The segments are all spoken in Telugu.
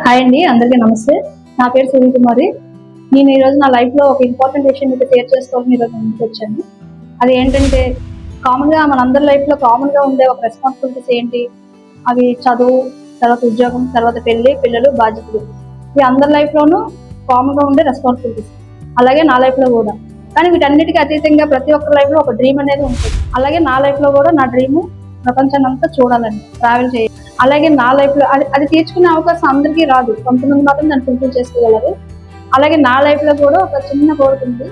హాయ్ అండి, అందరికీ నమస్తే. నా పేరు సూర్యకుమారి. నేను ఈరోజు నా లైఫ్లో ఒక ఇంపార్టెంట్ విషయం మీతో షేర్ చేసుకోవాలని ఈరోజు ముందుకు వచ్చాను. అది ఏంటంటే, కామన్గా మనందరి లైఫ్లో కామన్గా ఉండే ఒక రెస్పాన్సిబిలిటీస్ ఏంటి? అవి చదువు, తర్వాత ఉద్యోగం, తర్వాత పెళ్లి, పిల్లలు, బాధ్యతలు. ఇవి అందరి లైఫ్లోనూ కామన్గా ఉండే రెస్పాన్సిబిలిటీస్. అలాగే నా లైఫ్లో కూడా. కానీ వీటన్నిటికీ అతీతంగా ప్రతి ఒక్కరి లైఫ్లో ఒక డ్రీమ్ అనేది ఉంటుంది. అలాగే నా లైఫ్లో కూడా నా డ్రీము ప్రపంచాన్ని అంతా చూడాలని, ట్రావెల్ చేయాలి. అలాగే నా లైఫ్లో అది తీర్చుకునే అవకాశం అందరికీ రాదు, కొంతమంది మాత్రం దాన్ని ఫుల్ఫిల్ చేసుకోగలరు. అలాగే నా లైఫ్లో కూడా ఒక చిన్న కోరిక ఉంది,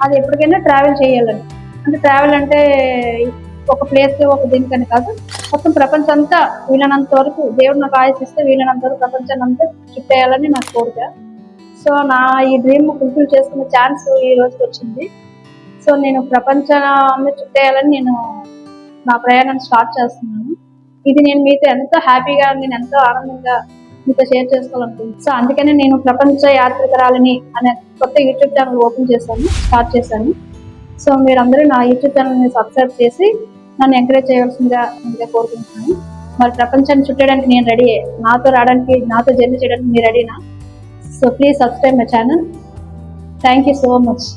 అది ఎప్పటికైనా ట్రావెల్ చేయాలని. అంటే ట్రావెల్ అంటే ఒక ప్లేస్కి ఒక దీనికని కాదు, మొత్తం ప్రపంచం అంతా వీలైనంత వరకు, దేవుడు నాకు ఆశిస్తే వీలైనంత వరకు ప్రపంచాన్ని అంతా చుట్టేయాలని నా కోరిక. సో నా ఈ డ్రీమ్ ఫుల్ఫిల్ చేసుకునే ఛాన్స్ ఈ రోజుకి వచ్చింది. సో నేను ప్రపంచాన్ని చుట్టేయాలని నేను నా ప్రయాణాన్ని స్టార్ట్ చేస్తున్నాను. ఇది నేను మీతో ఎంతో హ్యాపీగా, నేను ఎంతో ఆనందంగా మీతో షేర్ చేసుకోవాలనుకుంటున్నాను. సో అందుకనే నేను ప్రపంచ యాత్రికురాలని అనే కొత్త యూట్యూబ్ ఛానల్ స్టార్ట్ చేశాను. సో మీరందరూ నా యూట్యూబ్ ఛానల్ని సబ్స్క్రైబ్ చేసి నన్ను ఎంకరేజ్ చేయవలసిందిగా కోరుకుంటున్నాను. మరి ప్రపంచాన్ని చుట్టడానికి నేను రెడీ, నాతో జర్నీ చేయడానికి మీరు రెడీనా? So please subscribe my channel. Thank you so much.